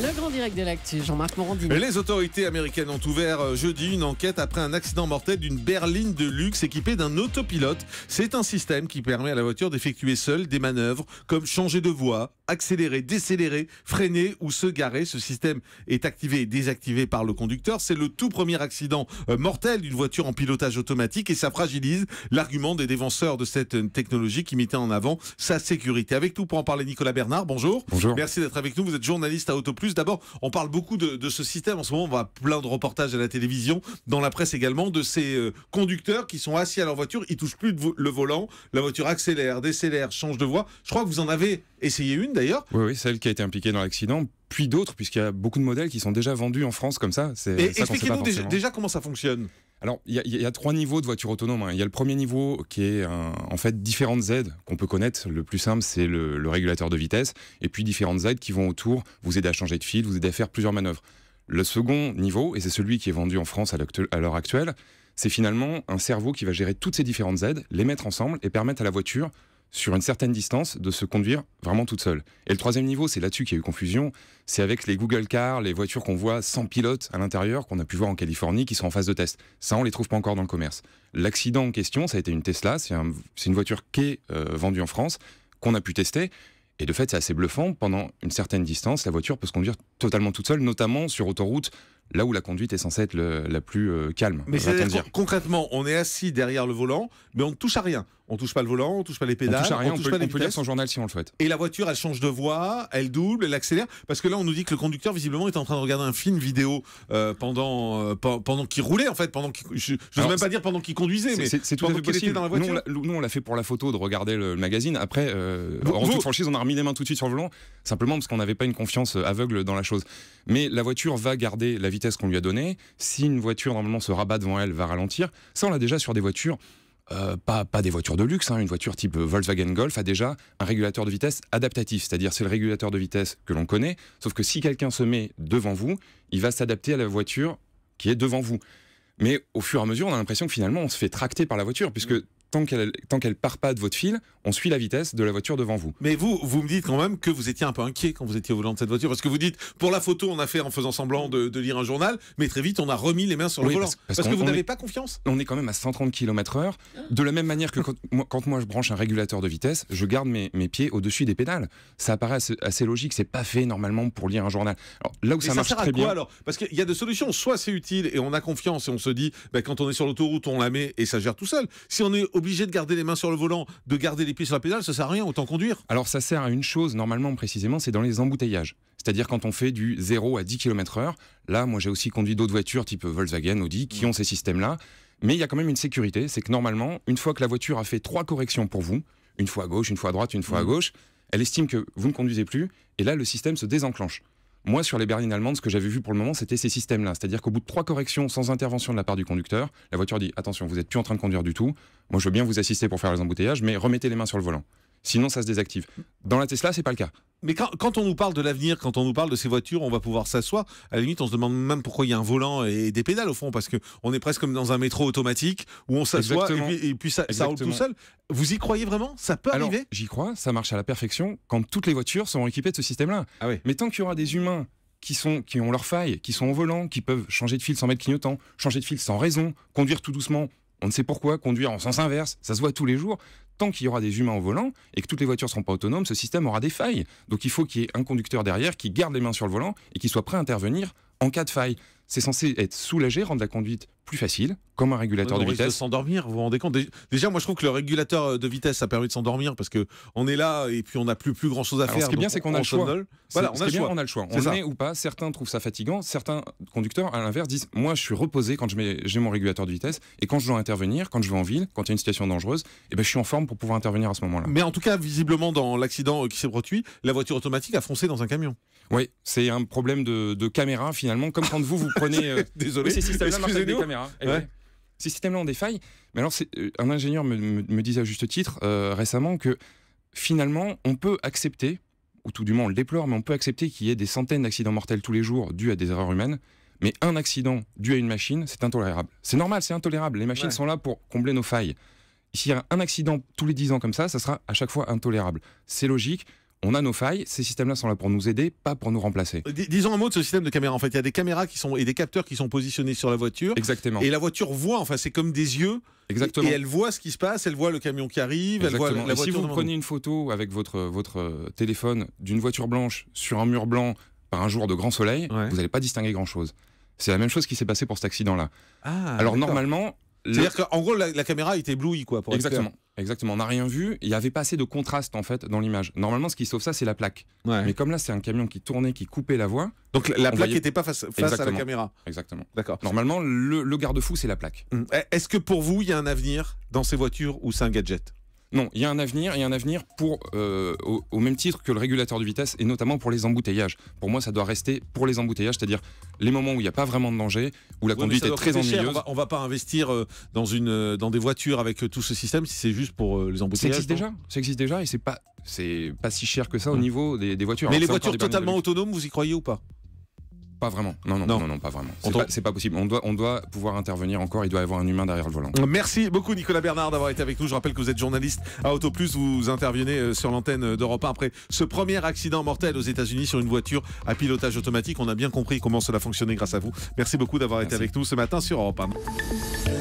Le grand direct de l'actu, Jean-Marc Morandini. Les autorités américaines ont ouvert jeudi une enquête après un accident mortel d'une berline de luxe équipée d'un autopilote. C'est un système qui permet à la voiture d'effectuer seule des manœuvres comme changer de voie, accélérer, décélérer, freiner ou se garer. Ce système est activé et désactivé par le conducteur. C'est le tout premier accident mortel d'une voiture en pilotage automatique et ça fragilise l'argument des défenseurs de cette technologie qui mettait en avant sa sécurité. Avec nous pour en parler, Nicolas Bernard, bonjour. Bonjour. Merci d'être avec nous, vous êtes journaliste à AutoPlus. D'abord, on parle beaucoup de ce système. En ce moment, on voit plein de reportages à la télévision, dans la presse également, de ces conducteurs qui sont assis à leur voiture, ils touchent plus le volant, la voiture accélère, décélère, change de voie. Je crois que vous en avez essayé une d'ailleurs. Oui, celle qui a été impliquée dans l'accident, puis d'autres, puisqu'il y a beaucoup de modèles qui sont déjà vendus en France comme ça. Expliquez-nous déjà comment ça fonctionne. Alors, il y a 3 niveaux de voiture autonome. Il y a le premier niveau qui est en fait différentes aides qu'on peut connaître. Le plus simple, c'est le régulateur de vitesse. Et puis différentes aides qui vont autour vous aider à changer de fil, vous aider à faire plusieurs manœuvres. Le second niveau, et c'est celui qui est vendu en France à l'heure actuelle, c'est finalement un cerveau qui va gérer toutes ces différentes aides, les mettre ensemble et permettre à la voiture, sur une certaine distance, de se conduire vraiment toute seule. Et le troisième niveau, c'est là-dessus qu'il y a eu confusion, c'est avec les Google Cars, les voitures qu'on voit sans pilote à l'intérieur, qu'on a pu voir en Californie, qui sont en phase de test. Ça, on les trouve pas encore dans le commerce. L'accident en question, ça a été une Tesla, c'est une voiture qui est vendue en France, qu'on a pu tester. Et de fait, c'est assez bluffant. Pendant une certaine distance, la voiture peut se conduire totalement toute seule, notamment sur autoroute, là où la conduite est censée être la plus calme. Mais c'est-à-dire concrètement, on est assis derrière le volant, mais on ne touche à rien. On ne touche pas le volant, on ne touche pas les pédales, on touche à rien, touche pas les on peut lire son journal si on le souhaite. Et la voiture, elle change de voie, elle double, elle accélère. Parce que là, on nous dit que le conducteur, visiblement, est en train de regarder un film vidéo pendant qu'il roulait, en fait. Je n'ose même pas dire pendant qu'il conduisait, mais c'est tout à fait possible. Dans la voiture. Nous, on l'a fait pour la photo, de regarder le magazine. Après, en toute franchise, on a remis les mains tout de suite sur le volant, simplement parce qu'on n'avait pas une confiance aveugle dans la chose. Mais la voiture va garder la vitesse qu'on lui a donnée. Si une voiture, normalement, se rabat devant elle, va ralentir. Ça, on l'a déjà sur des voitures. Pas des voitures de luxe, une voiture type Volkswagen Golf a déjà un régulateur de vitesse adaptatif, c'est-à-dire c'est le régulateur de vitesse que l'on connaît, sauf que si quelqu'un se met devant vous, il va s'adapter à la voiture qui est devant vous. Mais au fur et à mesure, on a l'impression que finalement on se fait tracter par la voiture, puisque tant qu'elle part pas de votre fil, on suit la vitesse de la voiture devant vous. Mais vous me dites quand même que vous étiez un peu inquiet quand vous étiez au volant de cette voiture, parce que vous dites, pour la photo, on a fait en faisant semblant de lire un journal, mais très vite, on a remis les mains sur le volant. Parce que vous n'avez pas confiance. On est quand même à 130 km/h, de la même manière que quand moi je branche un régulateur de vitesse, je garde mes pieds au-dessus des pédales. Ça apparaît assez logique, c'est pas fait normalement pour lire un journal. Alors, là où ça marche très bien... alors, parce qu'il y a deux solutions, soit c'est utile et on a confiance et on se dit, quand on est sur l'autoroute, on la met et ça gère tout seul. Si on est obligé de garder les mains sur le volant, de garder les pieds sur la pédale, ça sert à rien, autant conduire. Alors ça sert à une chose, normalement, précisément, c'est dans les embouteillages. C'est-à-dire quand on fait du 0 à 10 km/h, là, moi j'ai aussi conduit d'autres voitures type Volkswagen, Audi, qui ont ces systèmes-là. Mais il y a quand même une sécurité, c'est que normalement, une fois que la voiture a fait 3 corrections pour vous, une fois à gauche, une fois à droite, une fois à gauche, elle estime que vous ne conduisez plus, et là, le système se désenclenche. Moi, sur les berlines allemandes, ce que j'avais vu pour le moment, c'était ces systèmes-là. C'est-à-dire qu'au bout de 3 corrections sans intervention de la part du conducteur, la voiture dit « Attention, vous n'êtes plus en train de conduire du tout. Moi, je veux bien vous assister pour faire les embouteillages, mais remettez les mains sur le volant. » Sinon, ça se désactive. Dans la Tesla, c'est pas le cas. Mais quand on nous parle de l'avenir, quand on nous parle de ces voitures, on va pouvoir s'asseoir. À la limite, on se demande même pourquoi il y a un volant et des pédales au fond, parce qu'on est presque comme dans un métro automatique où on s'assoit et puis ça roule tout seul. Vous y croyez vraiment? Ça peut arriver? J'y crois, ça marche à la perfection quand toutes les voitures seront équipées de ce système-là. Ah oui. Mais tant qu'il y aura des humains qui ont leurs failles, qui sont au volant, qui peuvent changer de fil sans mettre clignotant, changer de fil sans raison, conduire tout doucement, on ne sait pourquoi, conduire en sens inverse, ça se voit tous les jours. Tant qu'il y aura des humains au volant et que toutes les voitures ne seront pas autonomes, ce système aura des failles. Donc il faut qu'il y ait un conducteur derrière qui garde les mains sur le volant et qui soit prêt à intervenir en cas de faille. C'est censé être soulagé, rendre la conduite plus facile, comme un régulateur de vitesse. De s'endormir, vous vous rendez compte? Déjà, moi je trouve que le régulateur de vitesse, ça permet de s'endormir parce que on est là et puis on n'a plus grand chose à faire. Ce qui est bien, c'est qu'on a le choix. Voilà, on a le choix. On le met ou pas. Certains trouvent ça fatigant. Certains conducteurs, à l'inverse, disent moi, je suis reposé quand j'ai mon régulateur de vitesse et quand je dois intervenir, quand je vais en ville, quand il y a une situation dangereuse, je suis en forme pour pouvoir intervenir à ce moment-là. Mais en tout cas, visiblement, dans l'accident qui s'est produit, la voiture automatique a foncé dans un camion. Oui, c'est un problème de caméra finalement, comme quand vous prenez. Désolé. Ces systèmes-là marchent avec des caméras. Ces systèmes-là ont des failles. Mais alors, un ingénieur me disait à juste titre récemment que finalement, on peut accepter, ou tout du moins on le déplore, mais on peut accepter qu'il y ait des centaines d'accidents mortels tous les jours dus à des erreurs humaines. Mais un accident dû à une machine, c'est intolérable. C'est normal, c'est intolérable. Les machines sont là pour combler nos failles. S'il y a un accident tous les 10 ans comme ça sera à chaque fois intolérable. C'est logique. On a nos failles, ces systèmes-là sont là pour nous aider, pas pour nous remplacer. Disons un mot de ce système de caméra. En fait, il y a des caméras et des capteurs qui sont positionnés sur la voiture. Exactement. Et la voiture voit, enfin, c'est comme des yeux. Exactement. Et elle voit ce qui se passe, elle voit le camion qui arrive, elle voit la voiture. Si vous prenez une photo avec votre téléphone d'une voiture blanche sur un mur blanc par un jour de grand soleil, vous n'allez pas distinguer grand-chose. C'est la même chose qui s'est passé pour cet accident-là. Alors normalement... C'est-à-dire qu'en gros, la caméra est éblouie, quoi. Exactement, on n'a rien vu, il n'y avait pas assez de contraste en fait dans l'image. Normalement, ce qui sauve ça, c'est la plaque. Mais comme là, c'est un camion qui tournait, qui coupait la voie. Donc la plaque n'était pas face à la caméra. Exactement. D'accord. Normalement, le garde-fou, c'est la plaque. Est-ce que pour vous, il y a un avenir dans ces voitures ou c'est un gadget ? Non, il y a un avenir pour, au même titre que le régulateur de vitesse, et notamment pour les embouteillages. Pour moi, ça doit rester pour les embouteillages, c'est-à-dire les moments où il n'y a pas vraiment de danger, où la conduite est très ennuyeuse. On va pas investir dans des voitures avec tout ce système si c'est juste pour les embouteillages. Ça existe déjà et c'est pas si cher que ça au niveau des voitures. Mais les voitures totalement autonomes, vous y croyez ou pas ? Pas vraiment. Non, pas vraiment. C'est pas possible. On doit pouvoir intervenir encore. Il doit y avoir un humain derrière le volant. Merci beaucoup Nicolas Bernard d'avoir été avec nous. Je rappelle que vous êtes journaliste à Auto Plus. Vous intervenez sur l'antenne d'Europe 1 après ce premier accident mortel aux États-Unis sur une voiture à pilotage automatique. On a bien compris comment cela fonctionnait grâce à vous. Merci beaucoup d'avoir été avec nous ce matin sur Europe 1.